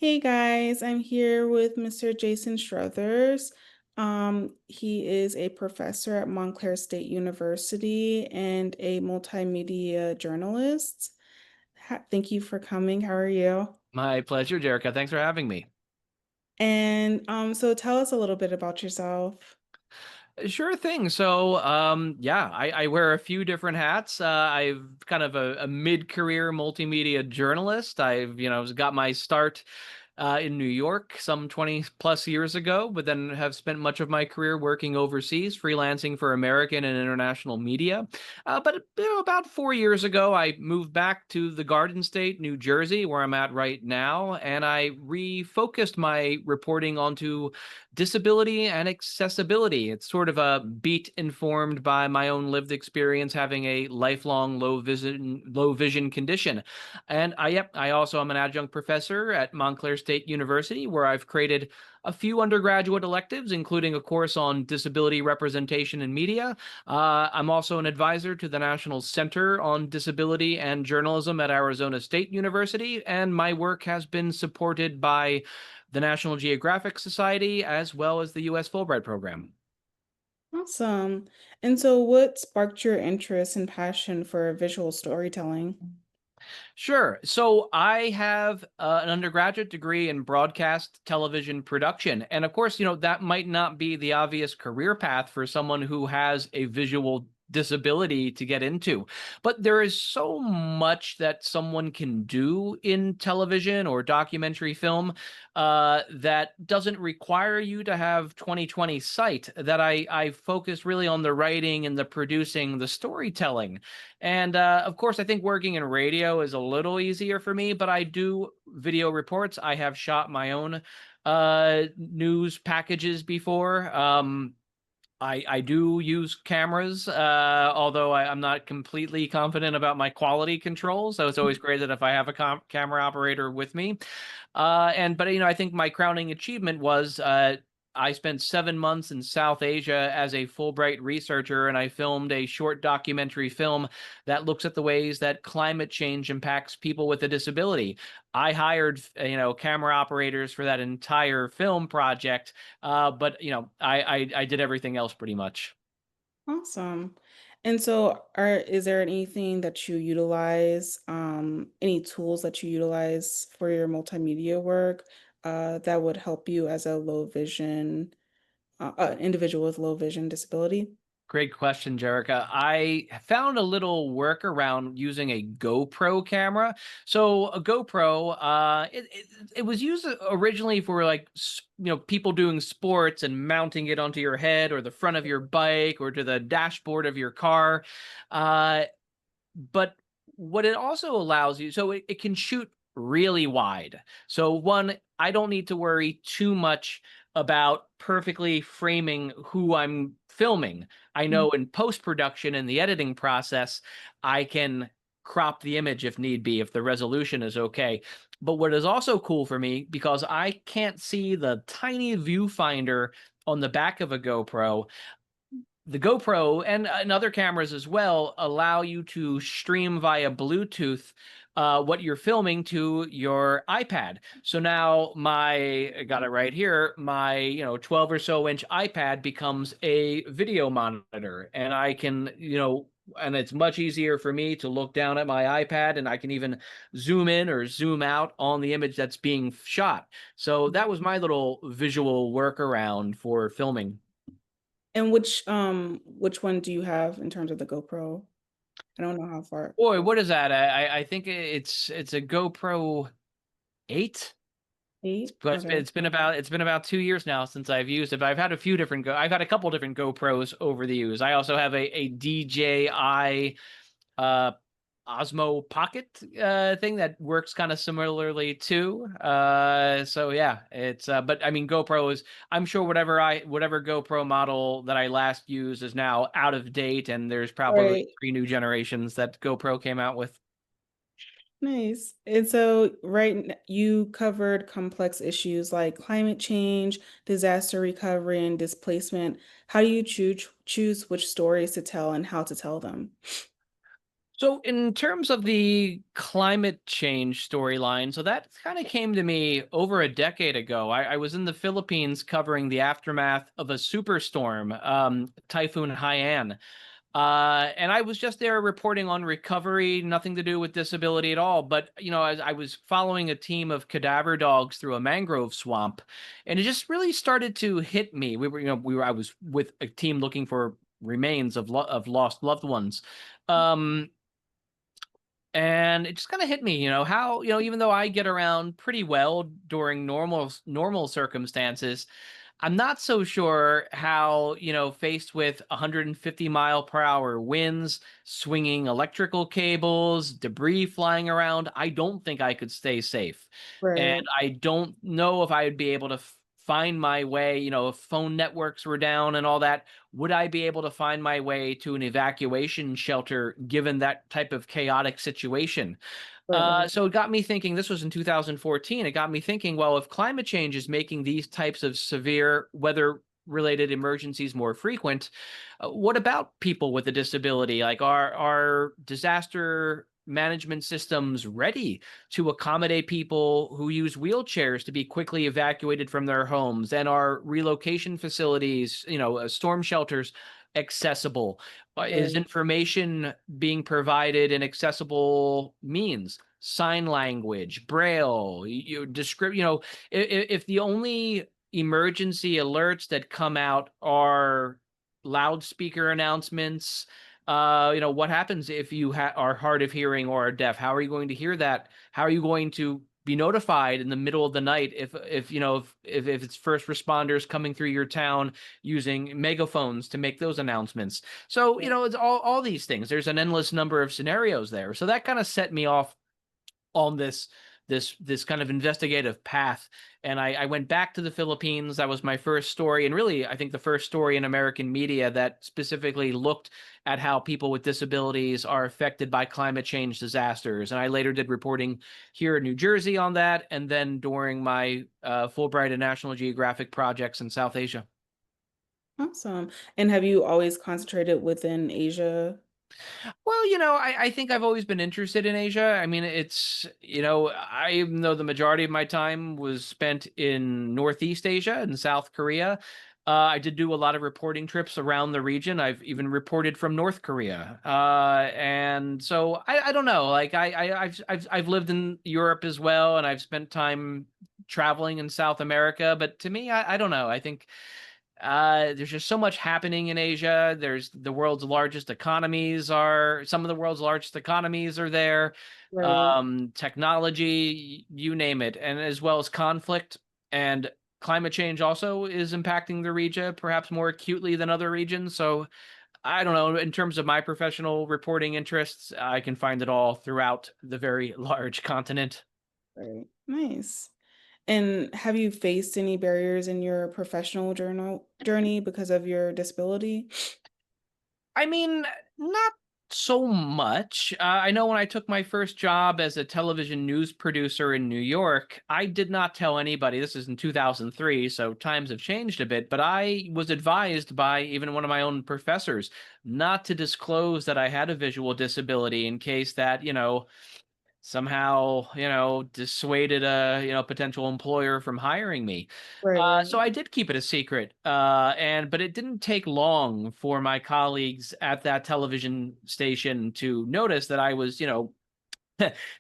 Hey guys, I'm here with Mr. Jason Strothers. He is a professor at Montclair State University and a multimedia journalist. Thank you for coming. How are you? My pleasure, Jerica. Thanks for having me. And so tell us a little bit about yourself. Sure thing. Yeah, I wear a few different hats. I've kind of a mid-career multimedia journalist. I've got my start in New York some 20 plus years ago, but then have spent much of my career working overseas, freelancing for American and international media. But about 4 years ago, I moved back to the Garden State, New Jersey, where I'm at right now, and I refocused my reporting onto disability and accessibility. It's sort of a beat informed by my own lived experience having a lifelong low vision condition. And I also am an adjunct professor at Montclair State University, where I've created a few undergraduate electives, including a course on disability representation in media. I'm also an advisor to the National Center on Disability and Journalism at Arizona State University, and my work has been supported by the National Geographic Society as well as the U.S. Fulbright program. Awesome. And so what sparked your interest and passion for visual storytelling? Sure. So I have an undergraduate degree in broadcast television production. And of course, that might not be the obvious career path for someone who has a visual disability to get into. But there is so much that someone can do in television or documentary film that doesn't require you to have 20/20 sight, that I focus really on the writing and the producing, the storytelling. And of course, I think working in radio is a little easier for me, but I do video reports. I have shot my own news packages before. I do use cameras, although I'm not completely confident about my quality control. So it's always great that if I have a camera operator with me. But I think my crowning achievement was I spent 7 months in South Asia as a Fulbright researcher, and I filmed a short documentary film that looks at the ways that climate change impacts people with a disability. I hired, camera operators for that entire film project, but I did everything else pretty much. Awesome. And so is there anything that you utilize, any tools that you utilize for your multimedia work, that would help you as a low vision, individual with low vision disability? Great question, Jerica. I found a little workaround using a GoPro camera. So a GoPro, it was used originally for people doing sports and mounting it onto your head or the front of your bike or to the dashboard of your car. Uh, but what it also allows you, so it can shoot really wide. So one, I don't need to worry too much about perfectly framing who I'm filming. I Mhm. know in post production in the editing process, I can crop the image if need be, if the resolution is okay. But what is also cool for me, because I can't see the tiny viewfinder on the back of a GoPro, the GoPro and other cameras as well allow you to stream via Bluetooth what you're filming to your iPad. So now I got it right here, my 12 or so inch iPad becomes a video monitor, and I can, and it's much easier for me to look down at my iPad, and I can even zoom in or zoom out on the image that's being shot. So that was my little visual workaround for filming. And which one do you have in terms of the GoPro? I don't know how far. Boy, what is that? I think it's a GoPro 8. Eight? But Okay. it's been about 2 years now since I've used it. But I've had a couple different GoPros over the years. I also have a DJI uh Osmo Pocket thing that works kind of similarly too. So yeah, it's but I mean GoPro is, I'm sure whatever GoPro model that I last used is now out of date, and there's probably Right. 3 new generations that GoPro came out with. Nice. And so, you covered complex issues like climate change, disaster recovery, and displacement. How do you choose which stories to tell and how to tell them? So, in terms of the climate change storyline, so that kind of came to me over a decade ago. I was in the Philippines covering the aftermath of a superstorm, Typhoon Haiyan. And I was just there reporting on recovery, nothing to do with disability at all. But, as I was following a team of cadaver dogs through a mangrove swamp, and it just really started to hit me. I was with a team looking for remains of lost loved ones. Um, and it just kind of hit me, how, even though I get around pretty well during normal circumstances, I'm not so sure how, faced with 150-mile-per-hour winds, swinging electrical cables, debris flying around, I don't think I could stay safe. And Right, I don't know if I would be able to find my way, if phone networks were down and all that, would I be able to find my way to an evacuation shelter given that type of chaotic situation? right, So it got me thinking, this was in 2014. It got me thinking, well, if climate change is making these types of severe weather related emergencies more frequent, what about people with a disability? Like, are disaster management systems ready to accommodate people who use wheelchairs to be quickly evacuated from their homes? And are relocation facilities, storm shelters, accessible? Is right, information being provided in accessible means? Sign language, braille, descript, if the only emergency alerts that come out are loudspeaker announcements, what happens if you are hard of hearing or are deaf? How are you going to hear that? How are you going to be notified in the middle of the night if it's first responders coming through your town using megaphones to make those announcements? So, right. it's all these things. There's an endless number of scenarios there. So that kind of set me off on this kind of investigative path. And I went back to the Philippines. That was my first story, and really I think the first story in American media that specifically looked at how people with disabilities are affected by climate change disasters. And I later did reporting here in New Jersey on that, and then during my Fulbright and National Geographic projects in South Asia. Awesome. And have you always concentrated within Asia? Well, I think I've always been interested in Asia. I mean, I even though the majority of my time was spent in Northeast Asia and South Korea, I did do a lot of reporting trips around the region. I've even reported from North Korea. And so I don't know, like I've lived in Europe as well, and I've spent time traveling in South America. But to me, I don't know. I think there's just so much happening in Asia. There's the world's largest economies are some of the world's largest economies are there. Right, Technology, you name it, and as well as conflict and climate change also is impacting the region perhaps more acutely than other regions. So I don't know. In terms of my professional reporting interests, I can find it all throughout the very large continent. right. Nice. And have you faced any barriers in your professional journey because of your disability? I mean, not so much. I know when I took my first job as a television news producer in New York, I did not tell anybody. This is in 2003, so times have changed a bit, but I was advised by even one of my own professors not to disclose that I had a visual disability in case that, somehow, dissuaded a, potential employer from hiring me. Right, So right, I did keep it a secret. But it didn't take long for my colleagues at that television station to notice that I was,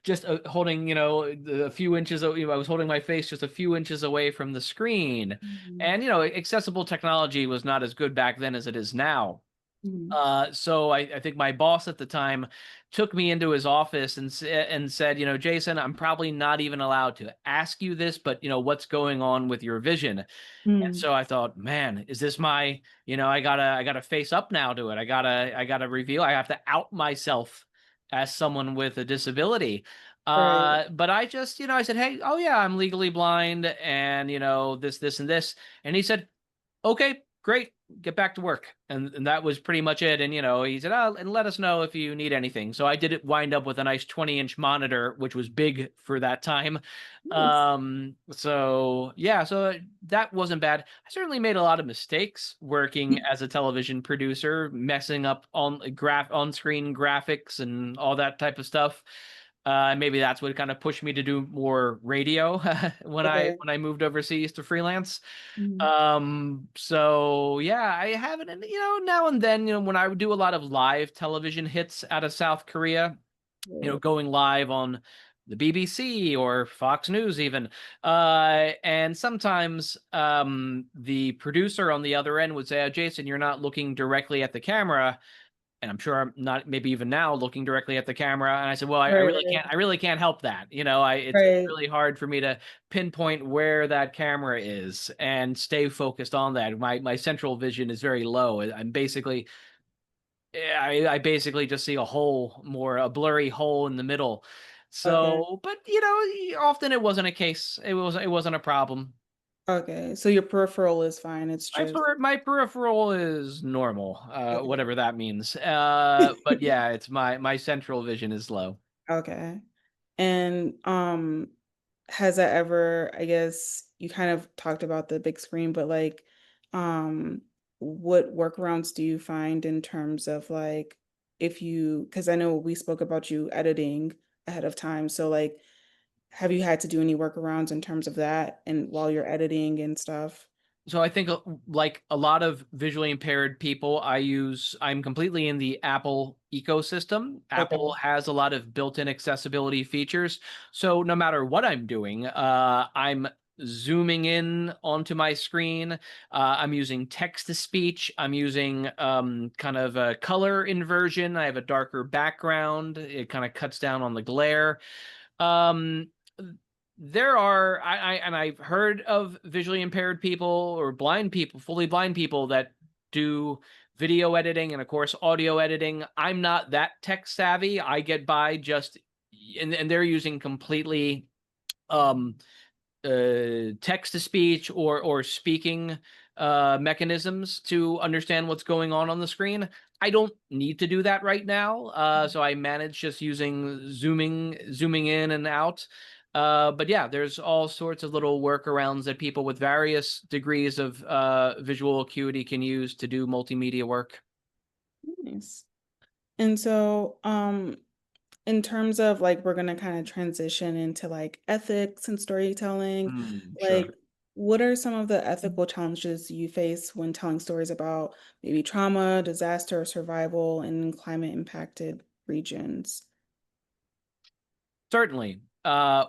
just holding, a few inches, I was holding my face just a few inches away from the screen. mhm, And, accessible technology was not as good back then as it is now. mhm, So I think my boss at the time took me into his office and said, Jason, I'm probably not even allowed to ask you this, but what's going on with your vision? And mhm. so I thought, man, is this my, I gotta face up now to it. I gotta reveal. I have to out myself as someone with a disability. Right, But I just, I said, hey, oh yeah, I'm legally blind, and this, and this, and he said, okay. great, get back to work. And that was pretty much it. And, he said, oh, and let us know if you need anything. So I did it wind up with a nice 20-inch monitor, which was big for that time. Nice. So yeah, so that wasn't bad. I certainly made a lot of mistakes working as a television producer, messing up on-screen graphics and all that type of stuff. Maybe that's what kind of pushed me to do more radio when I Okay. when I moved overseas to freelance. Mhm. So yeah, I have it, and now and then, when I would do a lot of live television hits out of South Korea, Yeah. going live on the BBC or Fox News even. And sometimes the producer on the other end would say, oh, Jason, you're not looking directly at the camera. And I'm sure I'm not, maybe even now, looking directly at the camera. And I said, well, I Right, really can't, I really can't help that. It's right, really hard for me to pinpoint where that camera is and stay focused on that. My central vision is very low. I'm basically, I basically just see a blurry hole in the middle. okay, So, but often it wasn't a case. It wasn't a problem. okay. So your peripheral is fine. It's just My peripheral is normal, okay. whatever that means. But yeah, it's my central vision is low. Okay. And has that ever, I guess you kind of talked about the big screen, but like um what workarounds do you find in terms of like if you, because I know we spoke about you editing ahead of time. So like have you had to do any workarounds in terms of that and while you're editing and stuff? So I think, like a lot of visually impaired people, I'm completely in the Apple ecosystem. Apple Okay. has a lot of built-in accessibility features. So no matter what I'm doing, I'm zooming in onto my screen. I'm using text to speech. I'm using kind of a color inversion. I have a darker background. It kind of cuts down on the glare. Um, there are and I've heard of visually impaired people or blind people, fully blind people that do video editing and of course audio editing. I'm not that tech savvy. I get by just, and they're using completely um text to speech or speaking mechanisms to understand what's going on the screen. I don't need to do that right now, so I manage just using zooming in and out. But yeah, there's all sorts of little workarounds that people with various degrees of visual acuity can use to do multimedia work. Nice. And so, in terms of like we're gonna kind of transition into like ethics and storytelling, like Sure. what are some of the ethical challenges you face when telling stories about maybe trauma, disaster, or survival in climate impacted regions? Certainly.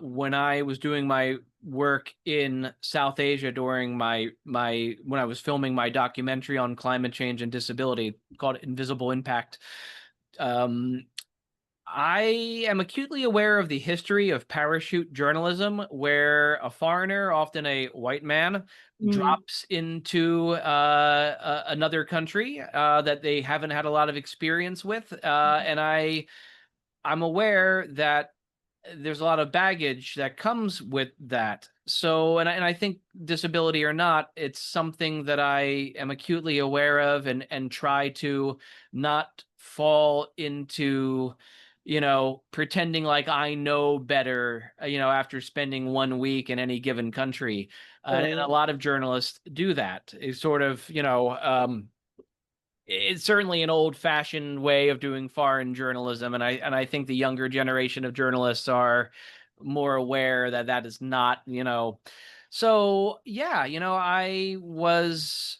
When I was doing my work in South Asia during my when I was filming my documentary on climate change and disability called Invisible Impact, um, I am acutely aware of the history of parachute journalism, where a foreigner, often a white man, Mm, drops into another country that they haven't had a lot of experience with, and I'm aware that there's a lot of baggage that comes with that. So, and I think disability or not, it's something that I am acutely aware of and try to not fall into, pretending like I know better, after spending 1 week in any given country. And right. a lot of journalists do that. It's sort of, it's certainly an old-fashioned way of doing foreign journalism, and I think the younger generation of journalists are more aware that that is not, so yeah, I was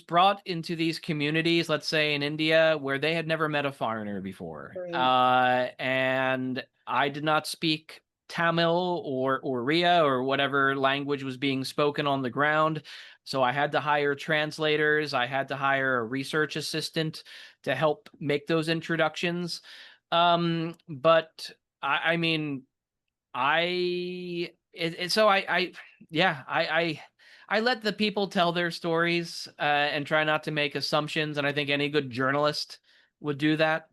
brought into these communities, let's say in India, where they had never met a foreigner before. Right. And I did not speak Tamil or Oriya or whatever language was being spoken on the ground. So I had to hire translators. I had to hire a research assistant to help make those introductions. But I mean, so yeah, I let the people tell their stories and try not to make assumptions, and I think any good journalist would do that.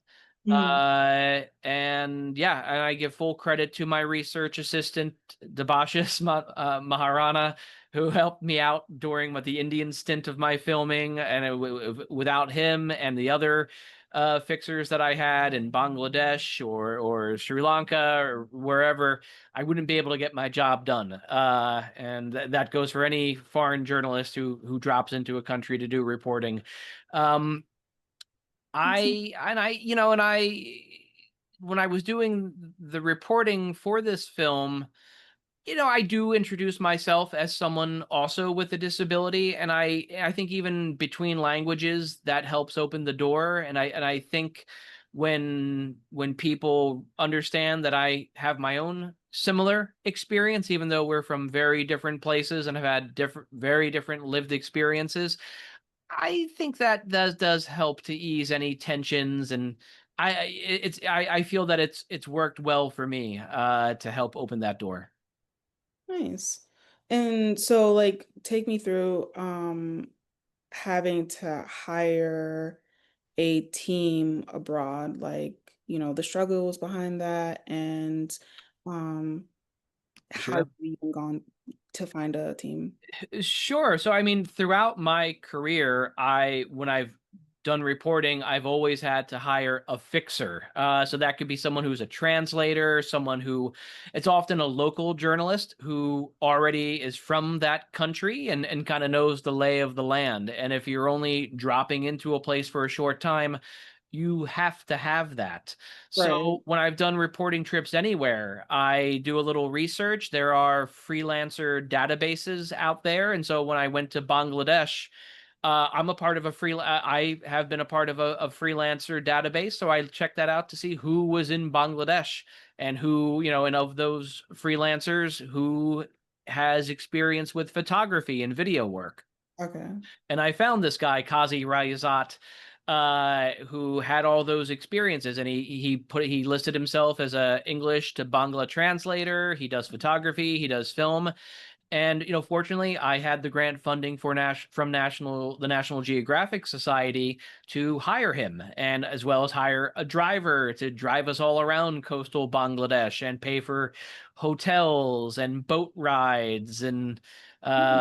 Mm, And yeah, and I give full credit to my research assistant, Debashis Maharana, who helped me out during the Indian stint of my filming. And without him and the other fixers that I had in Bangladesh or Sri Lanka or wherever, I wouldn't be able to get my job done. And that goes for any foreign journalist who drops into a country to do reporting. Um, I when I was doing the reporting for this film, I do introduce myself as someone also with a disability, and I think even between languages that helps open the door. And I think when people understand that I have my own similar experience, even though we're from very different places and have had very different lived experiences, I think that does help to ease any tensions. And I feel that it's worked well for me to help open that door. Nice. And so like take me through having to hire a team abroad, like, the struggles behind that and um how Sure. you even gone to find a team. Sure. So, I mean, throughout my career, when I've done reporting, I've always had to hire a fixer. So that could be someone who's a translator, someone who, it's often a local journalist who already is from that country and kind of knows the lay of the land. And if you're only dropping into a place for a short time, you have to have that. Right. So when I've done reporting trips anywhere, I do a little research. There are freelancer databases out there, and so when I went to Bangladesh, I'm a part of I have been a part of a freelancer database, so I checked that out to see who was in Bangladesh and who, and of those freelancers, who has experience with photography and video work. Okay. And I found this guy, Kazi Rayazat, who had all those experiences, and he listed himself as a English to Bangla translator. He does photography, he does film, and fortunately, I had the grant funding for the National Geographic Society to hire him, and as well as hire a driver to drive us all around coastal Bangladesh and pay for hotels and boat rides and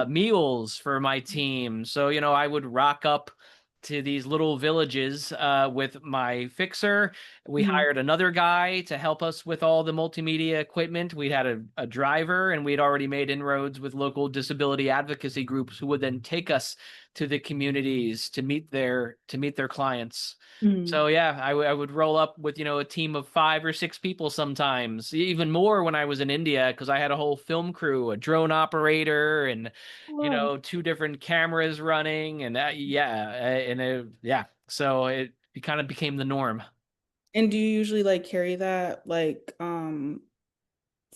meals for my team. So I would rock up to these little villages with my fixer. We Mhm. hired another guy to help us with all the multimedia equipment. We had a driver, and we'd already made inroads with local disability advocacy groups who would then take us to the communities to meet their clients. Mhm. So yeah, I would roll up with a team of 5 or 6 people sometimes, even more when I was in India, because I had a whole film crew, a drone operator, and Wow. 2 different cameras running, and yeah, yeah. So it kind of became the norm. And do you usually like carry that like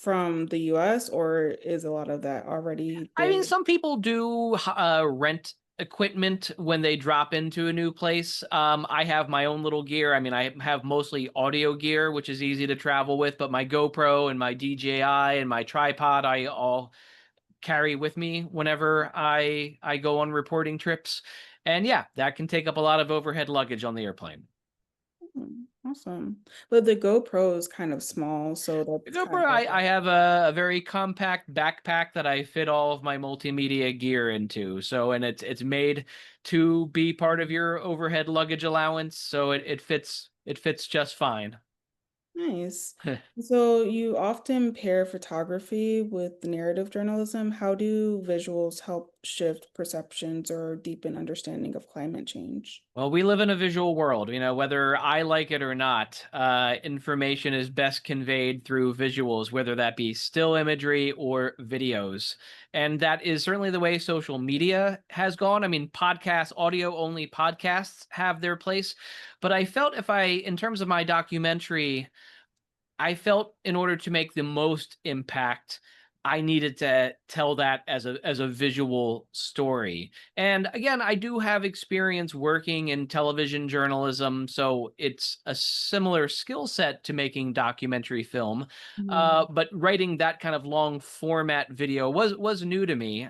from the US or is a lot of that already I mean, there? some people do rent equipment when they drop into a new place. I have my own little gear. I mean, I have mostly audio gear, which is easy to travel with, but my GoPro and my DJI and my tripod, I all carry with me whenever I go on reporting trips. And yeah, that can take up a lot of overhead luggage on the airplane. Awesome. But the GoPro is kind of small, so The that's kind GoPro, of I have a very compact backpack that I fit all of my multimedia gear into. So, and it's made to be part of your overhead luggage allowance, so it fits just fine. nice. So you often pair photography with narrative journalism. How do visuals help shift perceptions or deepen understanding of climate change? Well, we live in a visual world, whether I like it or not. Information is best conveyed through visuals, whether that be still imagery or videos. And that is certainly the way social media has gone. I mean, podcasts, audio only podcasts have their place. But I felt in terms of my documentary, I felt in order to make the most impact, I needed to tell that as a visual story. And again, I do have experience working in television journalism, so it's a similar skill set to making documentary film. Mhm. But writing that kind of long format video was new to me.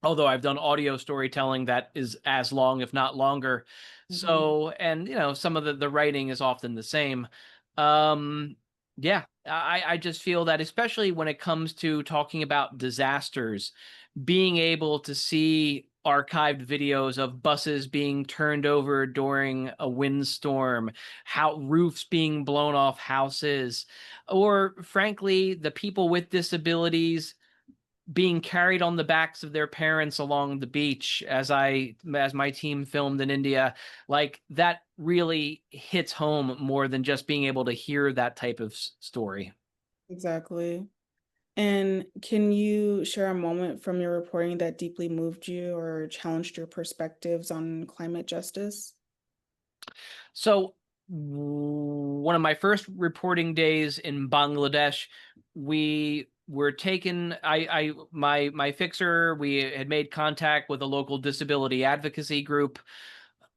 Although I've done audio storytelling that is as long, if not longer. Mhm. So, and some of the writing is often the same. Um, yeah, I just feel that especially when it comes to talking about disasters, being able to see archived videos of buses being turned over during a windstorm, how roofs being blown off houses, or frankly, the people with disabilities being carried on the backs of their parents along the beach as my team filmed in India, like that really hits home more than just being able to hear that type of story. Exactly. And can you share a moment from your reporting that deeply moved you or challenged your perspectives on climate justice? So one of my first reporting days in Bangladesh, we were taken. My fixer. We had made contact with a local disability advocacy group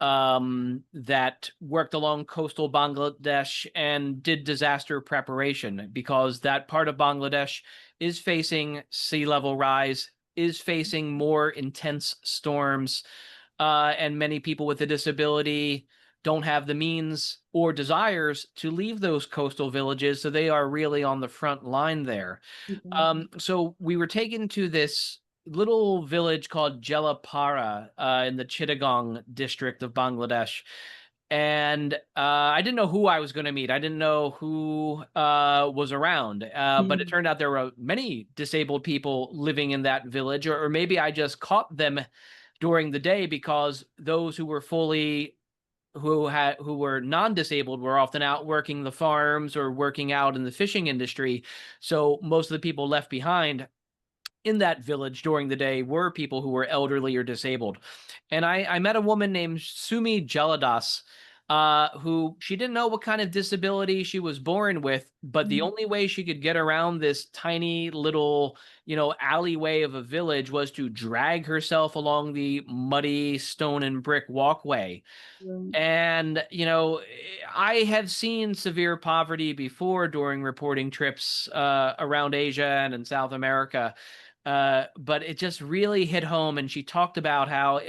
that worked along coastal Bangladesh and did disaster preparation because that part of Bangladesh is facing sea level rise, is facing more intense storms, and many people with a disability don't have the means or desires to leave those coastal villages, so they are really on the front line there. Mhm. So we were taken to this little village called Jelapara in the Chittagong district of Bangladesh. And I didn't know who I was going to meet. I didn't know who was around. But it Mhm. turned out there were many disabled people living in that village, or maybe I just caught them during the day because those who were fully who were non-disabled were often out working the farms or working out in the fishing industry. So most of the people left behind in that village during the day were people who were elderly or disabled. And I met a woman named Sumi Jaladas, who she didn't know what kind of disability she was born with, but the Mhm. only way she could get around this tiny little, alleyway of a village was to drag herself along the muddy stone and brick walkway. Right. And, I have seen severe poverty before during reporting trips around Asia and in South America. But it just really hit home. And she talked about how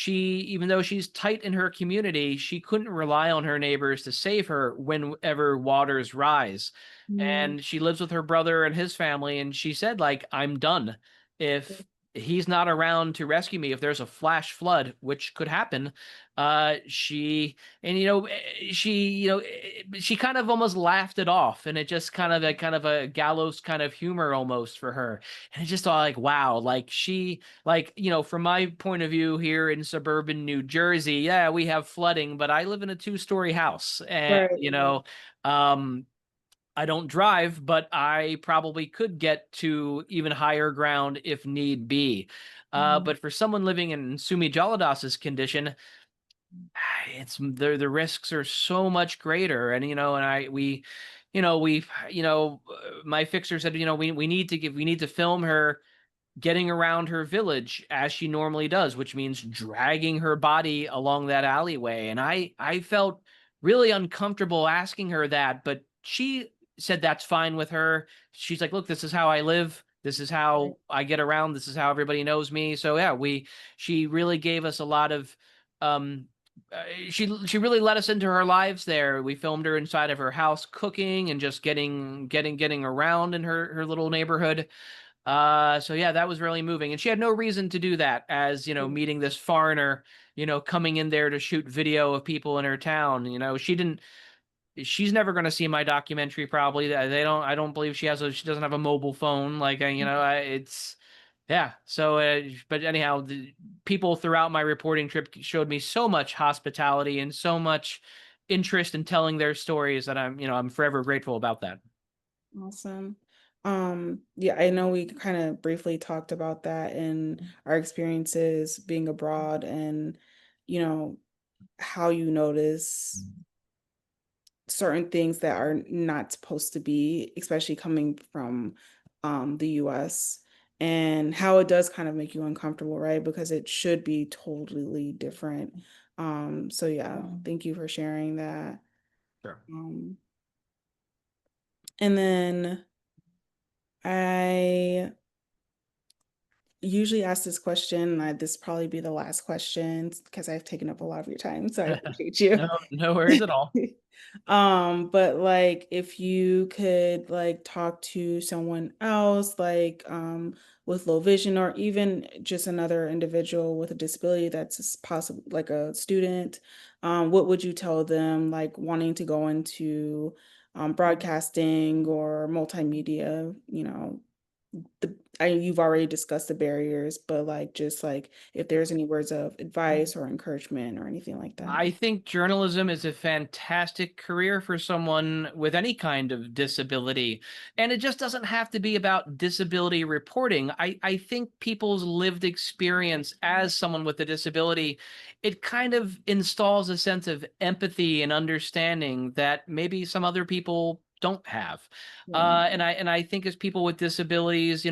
even though she's tight in her community, she couldn't rely on her neighbors to save her whenever waters rise. Mhm. And she lives with her brother and his family. And she said, like, I'm done. If he's not around to rescue me, if there's a flash flood, which could happen, she and she kind of almost laughed it off, and it just kind of a gallows kind of humor almost for her. And I just thought, like, wow, like she, like, from my point of view here in suburban New Jersey, yeah, we have flooding, but I live in a two-story house, and Right. um I don't drive, but I probably could get to even higher ground if need be. Mhm. But for someone living in Sumi Jaladas's condition, it's the risks are so much greater. And and my fixer said, we need to film her getting around her village as she normally does, which means dragging her body along that alleyway. And I felt really uncomfortable asking her that, but she said that's fine with her. She's like, look, this is how I live. This is Right. how I get around. This is how everybody knows me. So yeah, she really gave us a lot of um she really let us into her lives there. We filmed her inside of her house cooking and just getting around in her little neighborhood. So yeah, that was really moving. And she had no reason to do that as, meeting this foreigner, coming in there to shoot video of people in her town. She's never going to see my documentary probably. I don't believe she doesn't have a mobile phone. Like, it's, yeah. So, but anyhow, the people throughout my reporting trip showed me so much hospitality and so much interest in telling their stories that I'm forever grateful about that. Awesome. Yeah, I know we kind of briefly talked about that in our experiences being abroad and, you know, how you notice certain things that are not supposed to be, especially coming from the US, and how it does kind of make you uncomfortable, right? Because it should be totally different. So yeah, thank you for sharing that. Sure. Um, and then I usually ask this question, and this probably be the last question because I've taken up a lot of your time, so I appreciate you. No, no worries at all. But like if you could like talk to someone else, like with low vision, or even just another individual with a disability that's possible, like a student, what would you tell them, like wanting to go into broadcasting or multimedia? You've already discussed the barriers, but like just like if there's any words of advice or encouragement or anything like that. I think journalism is a fantastic career for someone with any kind of disability. And it just doesn't have to be about disability reporting. I think people's lived experience as someone with a disability, it kind of installs a sense of empathy and understanding that maybe some other people don't have. Right, And I think as people with disabilities,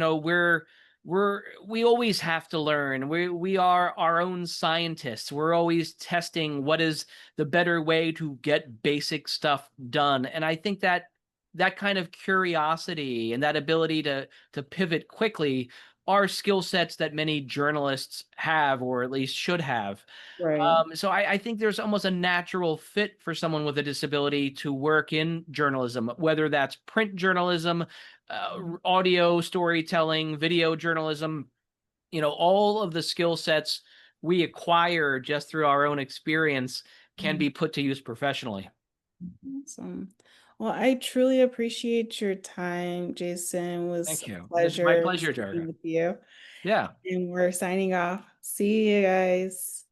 we always have to learn. We are our own scientists. We're always testing what is the better way to get basic stuff done. And I think that that kind of curiosity and that ability to pivot quickly are skill sets that many journalists have, or at least should have. right. So I think there's almost a natural fit for someone with a disability to work in journalism, whether that's print journalism, audio storytelling, video journalism. All of the skill sets we acquire just through our own experience can Mhm. be put to use professionally. Awesome. Well, I truly appreciate your time, Jason. It was Thank a you. It's my pleasure pleasure, speaking Georgia. with you. Yeah. And we're signing off. See you guys.